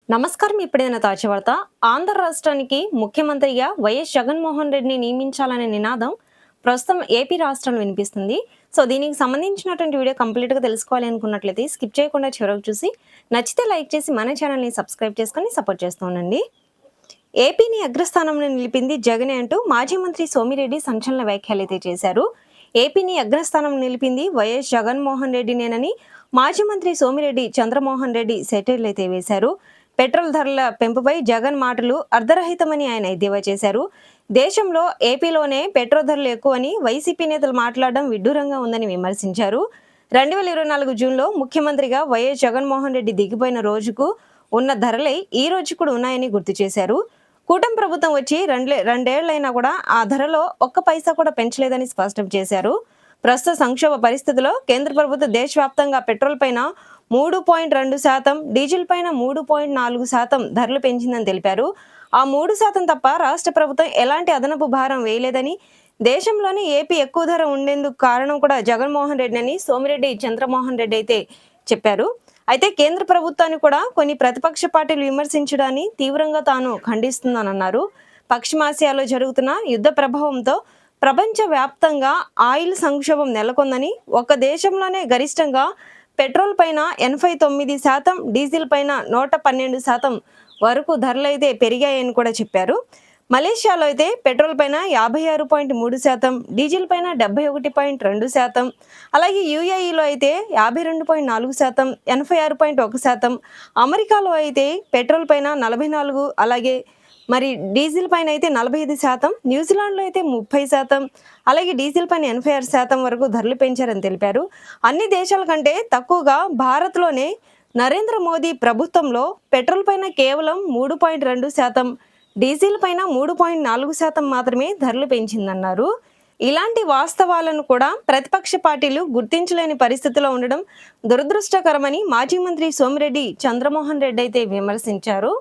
నమస్కారం. ఇప్పుడైన తాజా వార్త. ఆంధ్ర రాష్ట్రానికి ముఖ్యమంత్రిగా వైఎస్ జగన్మోహన్ రెడ్డిని నియమించాలనే నినాదం ప్రస్తుతం ఏపీ రాష్ట్రంలో వినిపిస్తుంది. సో దీనికి సంబంధించినటువంటి వీడియో కంప్లీట్గా తెలుసుకోవాలి అనుకున్నట్లయితే స్కిప్ చేయకుండా చివరకు చూసి నచ్చితే లైక్ చేసి మన ఛానల్ని సబ్స్క్రైబ్ చేసుకొని సపోర్ట్ చేస్తూ ఉండండి. ఏపీని అగ్రస్థానంలో నిలిపింది జగనే అంటూ మాజీ మంత్రి సోమిరెడ్డి సంచలన వ్యాఖ్యలైతే చేశారు. ఏపీని అగ్రస్థానం నిలిపింది వైఎస్ జగన్మోహన్ రెడ్డినేనని మాజీ మంత్రి సోమిరెడ్డి చంద్రమోహన్ రెడ్డి సెటైర్లు అయితే వేశారు. పెట్రోల్ ధరల పెంపుపై జగన్ మాటలు అర్ధరహితమని ఆయన ఎద్దేవా చేశారు. దేశంలో ఏపీలోనే పెట్రోల్ ధరలు ఎక్కువని వైసీపీ నేతలు మాట్లాడడం విడ్డూరంగా ఉందని విమర్శించారు. 2024 జూన్లో ముఖ్యమంత్రిగా వైఎస్ జగన్మోహన్ రెడ్డి దిగిపోయిన రోజుకు ఉన్న ధరలే ఈ రోజు కూడా ఉన్నాయని గుర్తు చేశారు. కూటమి ప్రభుత్వం వచ్చి రెండేళ్లైనా కూడా ఆ ధరలో ఒక్క పైసా కూడా పెంచలేదని స్పష్టం చేశారు. ప్రస్తుత సంక్షోభ పరిస్థితుల్లో కేంద్ర ప్రభుత్వం దేశవ్యాప్తంగా పెట్రోల్ పైన 3.2%, డీజిల్ పైన 3.4% ధరలు పెంచిందని తెలిపారు. ఆ 3% తప్ప రాష్ట్ర ప్రభుత్వం ఎలాంటి అదనపు భారం వేయలేదని, దేశంలోనే ఏపీ ఎక్కువ ధర ఉండేందుకు కారణం కూడా జగన్మోహన్ రెడ్డి అని సోమిరెడ్డి చంద్రమోహన్ రెడ్డి అయితే చెప్పారు. అయితే కేంద్ర ప్రభుత్వాన్ని కూడా కొన్ని ప్రతిపక్ష పార్టీలు విమర్శించడాన్ని తీవ్రంగా తాను ఖండిస్తుందన్నారు. పశ్చిమాసియాలో జరుగుతున్న యుద్ధ ప్రభావంతో ప్రపంచ వ్యాప్తంగా ఆయిల్ సంక్షోభం నెలకొందని, ఒక దేశంలోనే గరిష్టంగా పెట్రోల్ పైన 89%, డీజిల్ పైన 112% వరకు ధరలైతే పెరిగాయని కూడా చెప్పారు. మలేషియాలో అయితే పెట్రోల్ పైన 56.3%, డీజిల్ పైన 71.2%, అలాగే యూఏఈలో అయితే 52.4%, 86.1%, అమెరికాలో అయితే పెట్రోల్ పైన 44%, అలాగే మరి డీజిల్ పైన అయితే 45%, న్యూజిలాండ్లో అయితే 30%, అలాగే డీజిల్ పైన 86% వరకు ధరలు పెంచారని తెలిపారు. అన్ని దేశాల కంటే తక్కువగా భారత్లోనే నరేంద్ర మోదీ ప్రభుత్వంలో పెట్రోల్ పైన కేవలం 3.2%, డీజిల్ పైన 3.4% మాత్రమే ధరలు పెంచిందన్నారు. ఇలాంటి వాస్తవాలను కూడా ప్రతిపక్ష పార్టీలు గుర్తించలేని పరిస్థితిలో ఉండడం దురదృష్టకరమని మాజీ మంత్రి సోమిరెడ్డి చంద్రమోహన్ రెడ్డి అయితే విమర్శించారు.